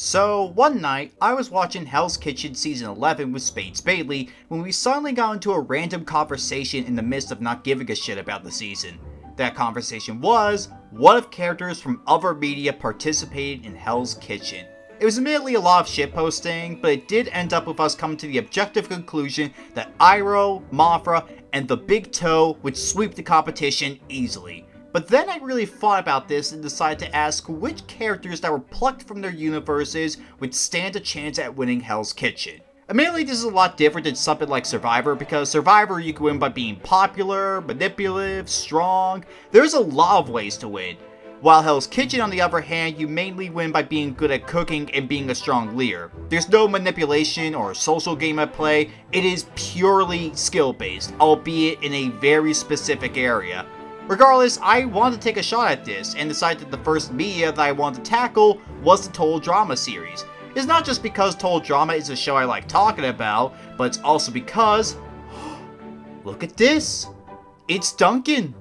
So, one night, I was watching Hell's Kitchen Season 11 with Spades Bailey when we suddenly got into a random conversation in the midst of not giving a shit about the season. That conversation was, what if characters from other media participated in Hell's Kitchen? It was admittedly a lot of shitposting, but it did end up with us coming to the objective conclusion that Iroh, Mothra, and the Big Toe would sweep the competition easily. But then I really thought about this and decided to ask which characters that were plucked from their universes would stand a chance at winning Hell's Kitchen. Admittedly, this is a lot different than something like Survivor, because Survivor you can win by being popular, manipulative, strong. There's a lot of ways to win. While Hell's Kitchen, on the other hand, you mainly win by being good at cooking and being a strong leader. There's no manipulation or social game at play, it is purely skill-based, albeit in a very specific area. Regardless, I wanted to take a shot at this, and decided that the first media that I wanted to tackle was the Total Drama series. It's not just because Total Drama is a show I like talking about, but it's also because... look at this! It's Duncan!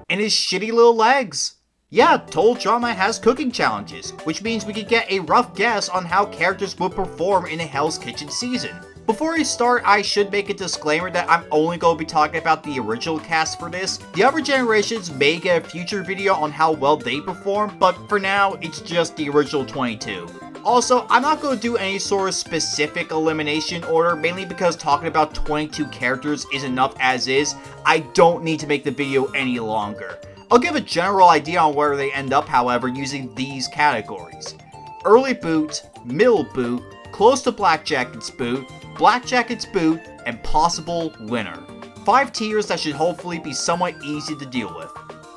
And his shitty little legs! Yeah, Total Drama has cooking challenges, which means we could get a rough guess on how characters would perform in a Hell's Kitchen season. Before I start, I should make a disclaimer that I'm only going to be talking about the original cast for this. The other generations may get a future video on how well they perform, but for now, it's just the original 22. Also, I'm not going to do any sort of specific elimination order, mainly because talking about 22 characters is enough as is. I don't need to make the video any longer. I'll give a general idea on where they end up, however, using these categories. Early boot, middle boot, close to Black Jacket's boot, Black Jacket's boot, and possible winner. 5 tiers that should hopefully be somewhat easy to deal with.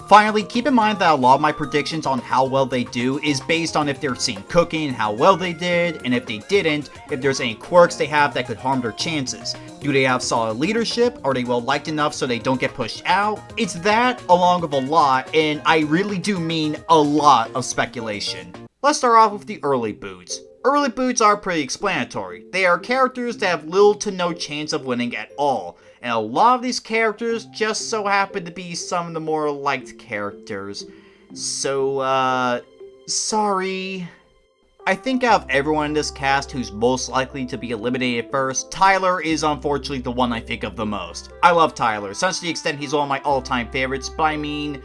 Finally, keep in mind that a lot of my predictions on how well they do is based on if they're seen cooking and how well they did, and if they didn't, if there's any quirks they have that could harm their chances. Do they have solid leadership? Are they well liked enough so they don't get pushed out? It's that along with a lot, and I really do mean a lot of speculation. Let's start off with the early boots. Early boots are pretty explanatory. They are characters that have little to no chance of winning at all, and a lot of these characters just so happen to be some of the more liked characters. So, sorry. I think out of everyone in this cast who's most likely to be eliminated first, Tyler is unfortunately the one I think of the most. I love Tyler, such to the extent he's one of my all-time favorites, but I mean...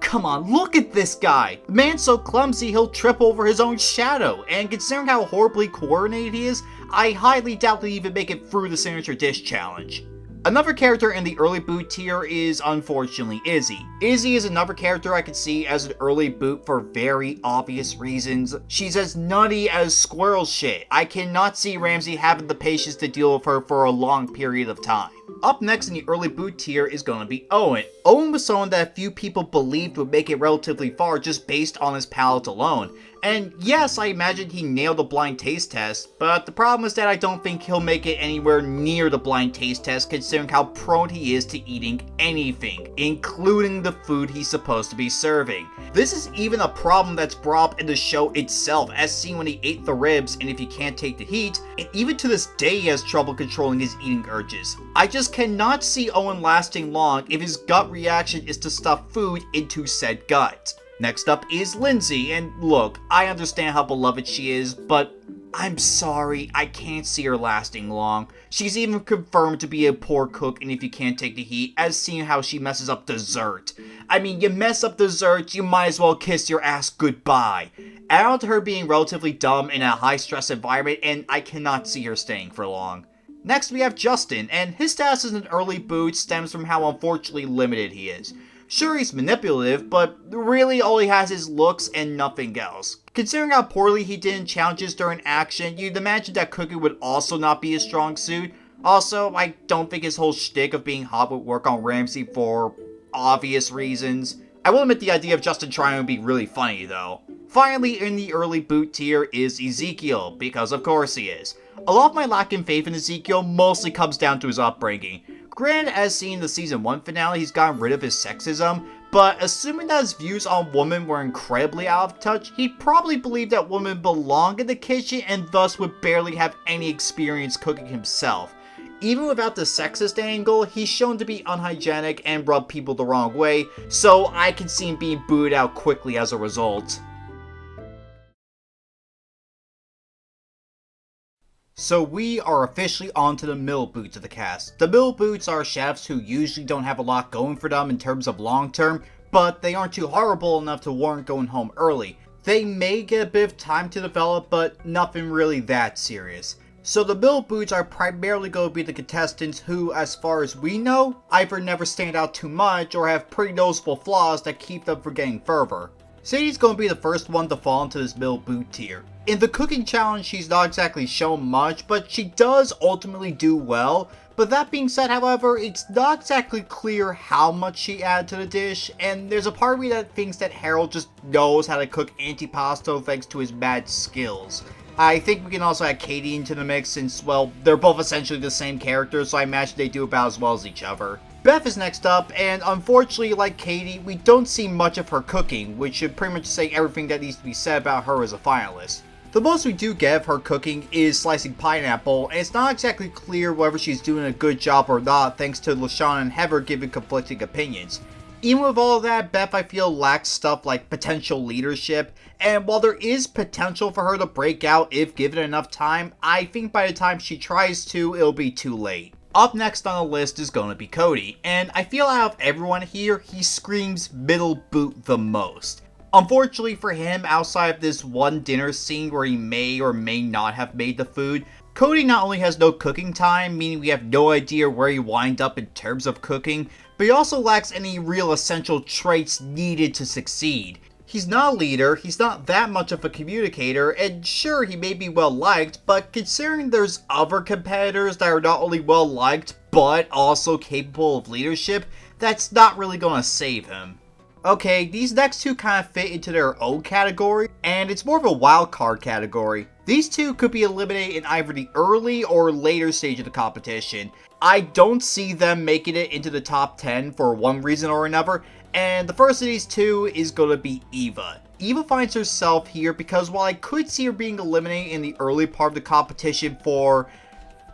come on, look at this guy! The man's so clumsy he'll trip over his own shadow, and considering how horribly coordinated he is, I highly doubt he'll even make it through the signature dish challenge. Another character in the early boot tier is unfortunately Izzy. Izzy is another character I could see as an early boot for very obvious reasons. She's as nutty as squirrel shit. I cannot see Ramsay having the patience to deal with her for a long period of time. Up next in the early boot tier is going to be Owen. Owen was someone that few people believed would make it relatively far just based on his palate alone. And yes, I imagine he nailed the blind taste test, but the problem is that I don't think he'll make it anywhere near the blind taste test considering how prone he is to eating anything, including the food he's supposed to be serving. This is even a problem that's brought up in the show itself, as seen when he ate the ribs and if he can't take the heat, and even to this day he has trouble controlling his eating urges. I just cannot see Owen lasting long if his gut reaction is to stuff food into said gut. Next up is Lindsay, and look, I understand how beloved she is, but I'm sorry, I can't see her lasting long. She's even confirmed to be a poor cook, and if you can't take the heat, as seen how she messes up dessert. I mean, you mess up dessert, you might as well kiss your ass goodbye. Add on to her being relatively dumb in a high-stress environment, and I cannot see her staying for long. Next we have Justin, and his status as an early boot stems from how unfortunately limited he is. Sure, he's manipulative, but really all he has is looks and nothing else. Considering how poorly he did in challenges during action, you'd imagine that cooking would also not be his strong suit. Also, I don't think his whole shtick of being hot would work on Ramsay for obvious reasons. I will admit the idea of Justin trying would be really funny though. Finally, in the early boot tier is Ezekiel, because of course he is. A lot of my lack in faith in Ezekiel mostly comes down to his upbringing. Granted, as seen in the season 1 finale, he's gotten rid of his sexism, but assuming that his views on women were incredibly out of touch, he probably believed that women belong in the kitchen and thus would barely have any experience cooking himself. Even without the sexist angle, he's shown to be unhygienic and rub people the wrong way, so I can see him being booted out quickly as a result. So we are officially on to the middle boots of the cast. The middle boots are chefs who usually don't have a lot going for them in terms of long term, but they aren't too horrible enough to warrant going home early. They may get a bit of time to develop, but nothing really that serious. So the middle boots are primarily going to be the contestants who, as far as we know, either never stand out too much or have pretty noticeable flaws that keep them from getting further. Sadie's going to be the first one to fall into this middle boot tier. In the cooking challenge, she's not exactly shown much, but she does ultimately do well. But that being said, however, it's not exactly clear how much she added to the dish, and there's a part of me that thinks that Harold just knows how to cook antipasto thanks to his mad skills. I think we can also add Katie into the mix since, well, they're both essentially the same character, so I imagine they do about as well as each other. Beth is next up, and unfortunately, like Katie, we don't see much of her cooking, which should pretty much say everything that needs to be said about her as a finalist. The most we do get of her cooking is slicing pineapple, and it's not exactly clear whether she's doing a good job or not thanks to LaShawn and Heather giving conflicting opinions. Even with all of that, Beth, I feel, lacks stuff like potential leadership, and while there is potential for her to break out if given enough time, I think by the time she tries to, it'll be too late. Up next on the list is going to be Cody, and I feel out of everyone here, he screams middle boot the most. Unfortunately for him, outside of this one dinner scene where he may or may not have made the food, Cody not only has no cooking time, meaning we have no idea where he wind up in terms of cooking, but he also lacks any real essential traits needed to succeed. He's not a leader, he's not that much of a communicator, and sure, he may be well liked, but considering there's other competitors that are not only well liked, but also capable of leadership, that's not really gonna save him. Okay, these next two kind of fit into their own category, and it's more of a wild card category. These two could be eliminated in either the early or later stage of the competition. I don't see them making it into the top 10 for one reason or another, and the first of these two is going to be Eva. Eva finds herself here because while I could see her being eliminated in the early part of the competition for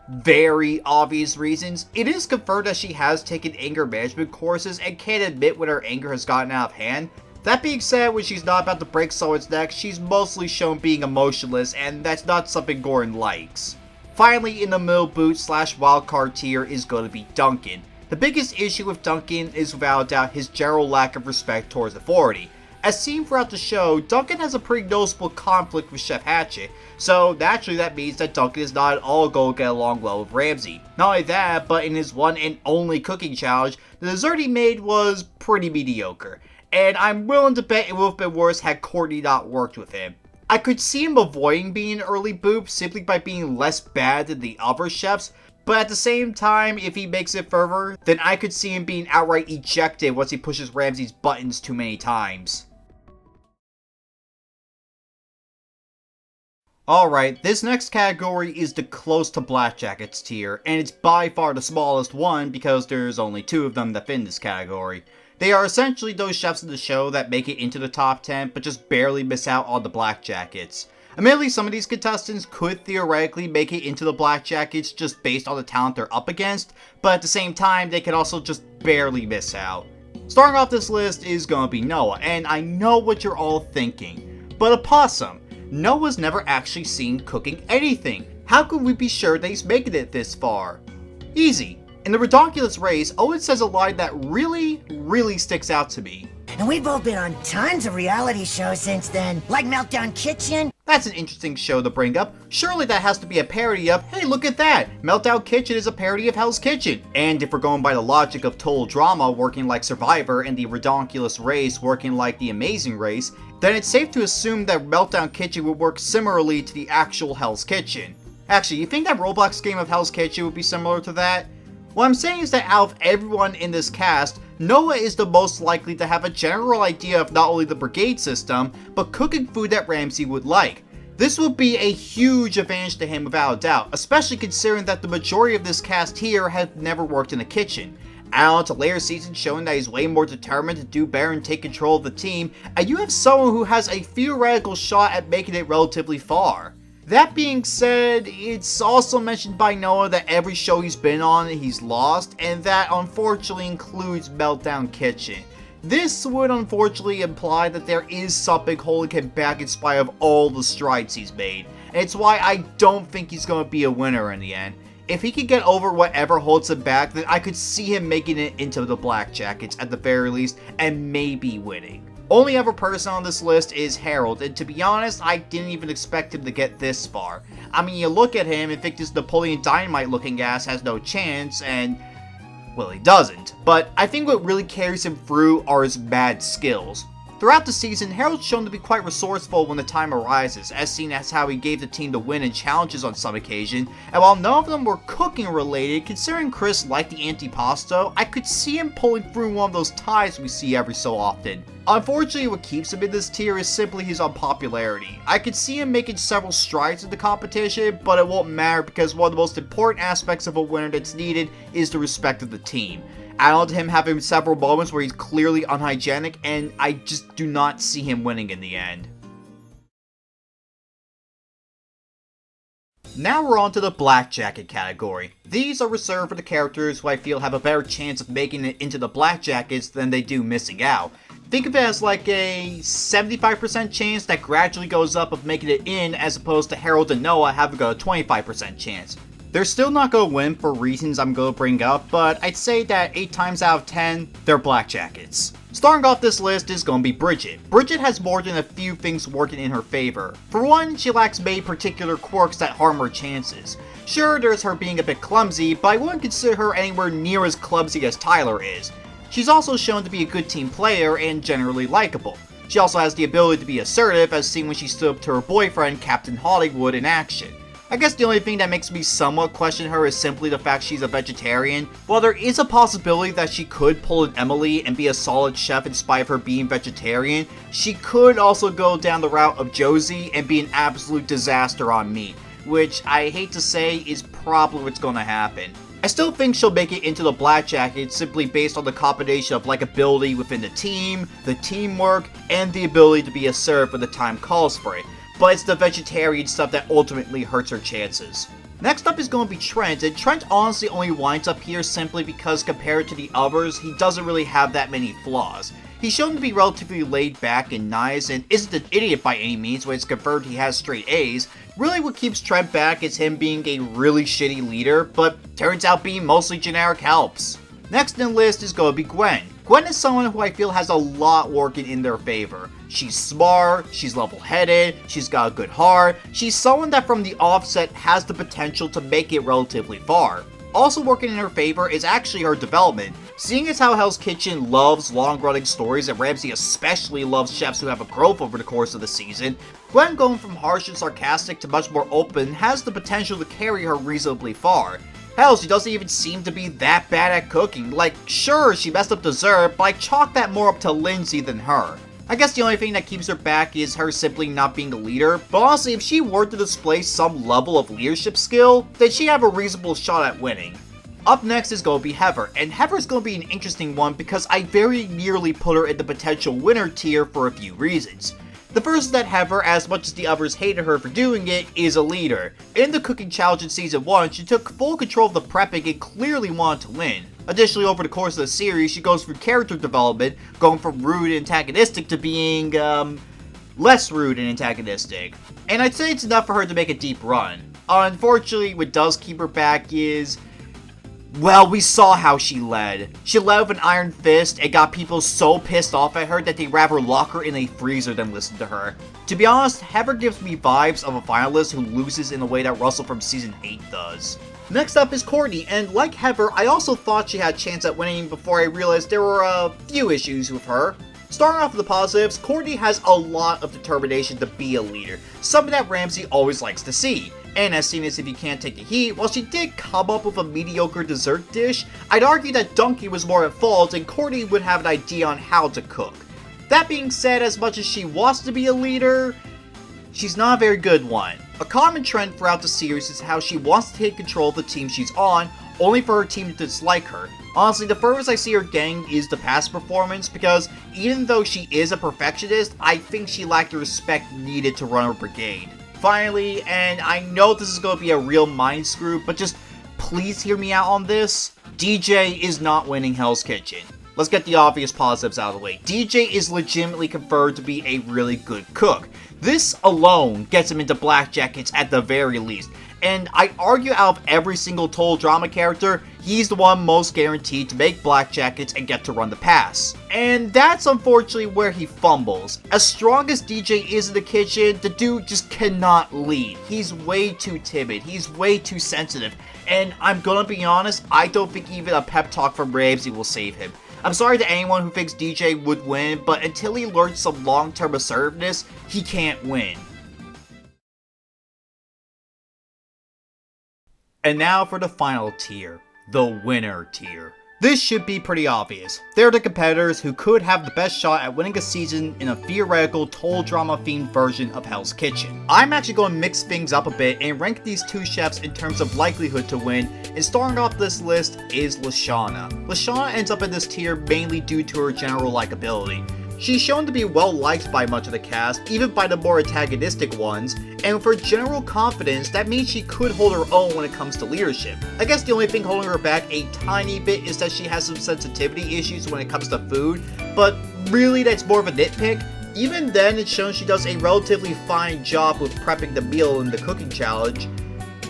very obvious reasons, it is confirmed that she has taken anger management courses and can't admit when her anger has gotten out of hand. That being said, when she's not about to break someone's neck, she's mostly shown being emotionless, and that's not something Gordon likes. Finally, in the middle boot / wildcard tier is going to be Duncan. The biggest issue with Duncan is without a doubt his general lack of respect towards authority. As seen throughout the show, Duncan has a pretty noticeable conflict with Chef Hatchet, so naturally that means that Duncan is not at all going to get along well with Ramsay. Not only that, but in his one and only cooking challenge, the dessert he made was pretty mediocre, and I'm willing to bet it would have been worse had Courtney not worked with him. I could see him avoiding being an early boop simply by being less bad than the other chefs, but at the same time, if he makes it further, then I could see him being outright ejected once he pushes Ramsay's buttons too many times. Alright, this next category is the close to Black Jackets tier, and it's by far the smallest one because there's only two of them that fit in this category. They are essentially those chefs in the show that make it into the top 10, but just barely miss out on the Black Jackets. Admittedly, some of these contestants could theoretically make it into the Black Jackets just based on the talent they're up against, but at the same time, they could also just barely miss out. Starting off this list is gonna be Noah, and I know what you're all thinking, but Opossum. Noah's never actually seen cooking anything. How could we be sure that he's making it this far? Easy. In the Redonkulous race, Owen says a line that really sticks out to me. And we've both been on tons of reality shows since then, like Meltdown Kitchen. That's an interesting show to bring up. Surely that has to be a parody of, hey, look at that! Meltdown Kitchen is a parody of Hell's Kitchen. And if we're going by the logic of Total Drama working like Survivor and the Redonkulous race working like The Amazing Race, then it's safe to assume that Meltdown Kitchen would work similarly to the actual Hell's Kitchen. Actually, you think that Roblox game of Hell's Kitchen would be similar to that? What I'm saying is that out of everyone in this cast, Noah is the most likely to have a general idea of not only the brigade system, but cooking food that Ramsay would like. This would be a huge advantage to him without a doubt, especially considering that the majority of this cast here have never worked in a kitchen. Add on to later seasons showing that he's way more determined to do better and take control of the team, and you have someone who has a theoretical shot at making it relatively far. That being said, it's also mentioned by Noah that every show he's been on he's lost, and that unfortunately includes Meltdown Kitchen. This would unfortunately imply that there is something holding him back in spite of all the strides he's made. and it's why I don't think he's going to be a winner in the end. If he can get over whatever holds him back, then I could see him making it into the Black Jackets at the very least, and maybe winning. Only other person on this list is Harold, and to be honest, I didn't even expect him to get this far. I mean, you look at him and think this Napoleon Dynamite looking ass has no chance, and well, he doesn't. But I think what really carries him through are his mad skills. Throughout the season, Harold's shown to be quite resourceful when the time arises, as seen as how he gave the team the win in challenges on some occasion, and while none of them were cooking related, considering Chris liked the antipasto, I could see him pulling through one of those ties we see every so often. Unfortunately, what keeps him in this tier is simply his unpopularity. I could see him making several strides in the competition, but it won't matter because one of the most important aspects of a winner that's needed is the respect of the team. Add on to him having several moments where he's clearly unhygienic, and I just do not see him winning in the end. Now we're on to the Black Jacket category. These are reserved for the characters who I feel have a better chance of making it into the Black Jackets than they do missing out. Think of it as like a 75% chance that gradually goes up of making it in, as opposed to Harold and Noah having a 25% chance. They're still not going to win for reasons I'm going to bring up, but I'd say that 8 times out of 10, they're Black Jackets. Starting off this list is going to be Bridget. Bridget has more than a few things working in her favor. For one, she lacks many particular quirks that harm her chances. Sure, there's her being a bit clumsy, but I wouldn't consider her anywhere near as clumsy as Tyler is. She's also shown to be a good team player and generally likable. She also has the ability to be assertive, as seen when she stood up to her boyfriend, Captain Hollywood, in action. I guess the only thing that makes me somewhat question her is simply the fact she's a vegetarian. While there is a possibility that she could pull an Emily and be a solid chef in spite of her being vegetarian, she could also go down the route of Josie and be an absolute disaster on meat, which I hate to say is probably what's going to happen. I still think she'll make it into the Black Jacket simply based on the combination of likability within the team, the teamwork, and the ability to be assertive when the time calls for it. But it's the vegetarian stuff that ultimately hurts her chances. Next up is going to be Trent, and Trent honestly only winds up here simply because compared to the others, he doesn't really have that many flaws. He's shown to be relatively laid back and nice, and isn't an idiot by any means when it's confirmed he has straight A's. Really what keeps Trent back is him being a really shitty leader, but turns out being mostly generic helps. Next in the list is going to be Gwen. Gwen is someone who I feel has a lot working in their favor. She's smart, she's level-headed, she's got a good heart, she's someone that from the offset has the potential to make it relatively far. Also working in her favor is actually her development. Seeing as how Hell's Kitchen loves long-running stories, and Ramsay especially loves chefs who have a growth over the course of the season, Gwen going from harsh and sarcastic to much more open has the potential to carry her reasonably far. Hell, she doesn't even seem to be that bad at cooking. Like, sure, she messed up dessert, but I chalk that more up to Lindsay than her. I guess the only thing that keeps her back is her simply not being a leader, but honestly, if she were to display some level of leadership skill, then she'd have a reasonable shot at winning. Up next is going to be Heather, and Heather's going to be an interesting one because I very nearly put her in the potential winner tier for a few reasons. The first is that Heather, as much as the others hated her for doing it, is a leader. In the cooking challenge in Season 1, she took full control of the prepping and clearly wanted to win. Additionally, over the course of the series, she goes through character development, going from rude and antagonistic to being, less rude and antagonistic. And I'd say it's enough for her to make a deep run. Unfortunately, what does keep her back is, well, we saw how she led. She led with an iron fist and got people so pissed off at her that they'd rather lock her in a freezer than listen to her. To be honest, Heather gives me vibes of a finalist who loses in the way that Russell from Season 8 does. Next up is Courtney, and like Heather, I also thought she had a chance at winning before I realized there were a few issues with her. Starting off with the positives, Courtney has a lot of determination to be a leader, something that Ramsay always likes to see. And as seen as if you can't take the heat, while she did come up with a mediocre dessert dish, I'd argue that Donkey was more at fault and Courtney would have an idea on how to cook. That being said, as much as she wants to be a leader, she's not a very good one. A common trend throughout the series is how she wants to take control of the team she's on, only for her team to dislike her. Honestly, the furthest I see her getting is the past performance, because even though she is a perfectionist, I think she lacked the respect needed to run her brigade. Finally, and I know this is going to be a real mind screw, but just please hear me out on this, DJ is not winning Hell's Kitchen. let's get the obvious positives out of the way. DJ is legitimately confirmed to be a really good cook. This alone gets him into Black Jackets at the very least. And I'd argue out of every single Total Drama character, he's the one most guaranteed to make Black Jackets and get to run the pass. And that's unfortunately where he fumbles. As strong as DJ is in the kitchen, the dude just cannot lead. He's way too timid, he's way too sensitive, and I'm gonna be honest, I don't think even a pep talk from Ramsay will save him. I'm sorry to anyone who thinks DJ would win, but until he learns some long-term assertiveness, he can't win. And now for the final tier, the winner tier. This should be pretty obvious. They're the competitors who could have the best shot at winning a season in a theoretical Total Drama themed version of Hell's Kitchen. I'm actually going to mix things up a bit and rank these two chefs in terms of likelihood to win, and starting off this list is Lashana. Lashana ends up in this tier mainly due to her general likability. She's shown to be well liked by much of the cast, even by the more antagonistic ones, and with her general confidence, that means she could hold her own when it comes to leadership. I guess the only thing holding her back a tiny bit is that she has some sensitivity issues when it comes to food, but really that's more of a nitpick. Even then, it's shown she does a relatively fine job with prepping the meal in the cooking challenge,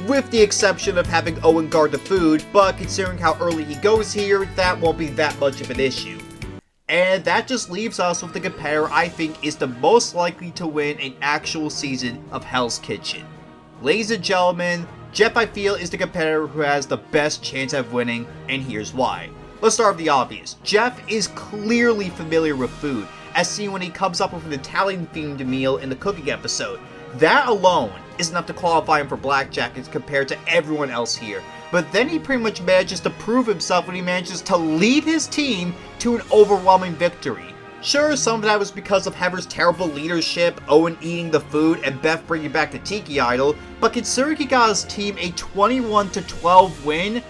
with the exception of having Owen guard the food, but considering how early he goes here, that won't be that much of an issue. And that just leaves us with the competitor I think is the most likely to win an actual season of Hell's Kitchen. Ladies and gentlemen, Jeff I feel is the competitor who has the best chance of winning, and here's why. Let's start with the obvious. Jeff is clearly familiar with food, as seen when he comes up with an Italian themed meal in the cooking episode. That alone is enough to qualify him for Black Jackets compared to everyone else here. But then he pretty much manages to prove himself when he manages to lead his team to an overwhelming victory. Sure, some of that was because of Heather's terrible leadership, Owen eating the food, and Beth bringing back the Tiki Idol, but considering he got his team a 21-12 win,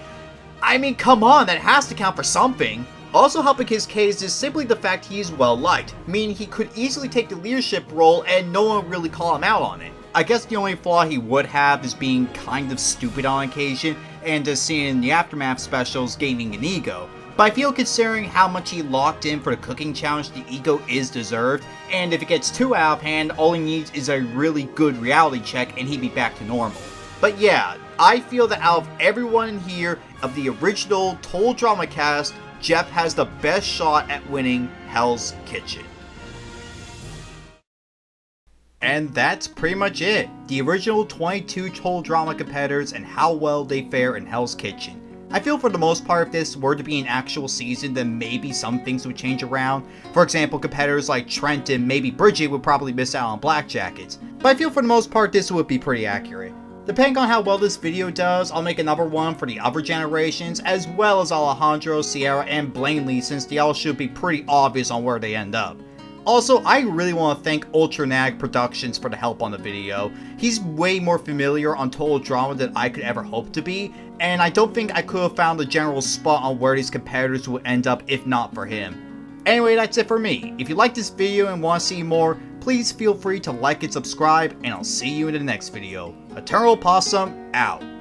I mean, come on, that has to count for something. Also helping his case is simply the fact he is well liked, meaning he could easily take the leadership role and no one would really call him out on it. I guess the only flaw he would have is being kind of stupid on occasion, and as seen in the Aftermath specials, gaining an ego. But I feel considering how much he locked in for the cooking challenge, the ego is deserved, and if it gets too out of hand, all he needs is a really good reality check and he'd be back to normal. But yeah, I feel that out of everyone in here, of the original Total Drama cast, Jeff has the best shot at winning Hell's Kitchen. And that's pretty much it. The original 22 Total Drama competitors and how well they fare in Hell's Kitchen. I feel for the most part if this were to be an actual season, then maybe some things would change around. For example, competitors like Trent and maybe Bridget would probably miss out on Black Jackets. But I feel for the most part this would be pretty accurate. Depending on how well this video does, I'll make another one for the other generations, as well as Alejandro, Sierra, and Blaney, since they all should be pretty obvious on where they end up. Also, I really want to thank Ultranag Productions for the help on the video. He's way more familiar on Total Drama than I could ever hope to be, and I don't think I could have found the general spot on where these competitors would end up if not for him. Anyway, that's it for me. If you liked this video and want to see more, please feel free to like and subscribe, and I'll see you in the next video. EternalOpossum, out.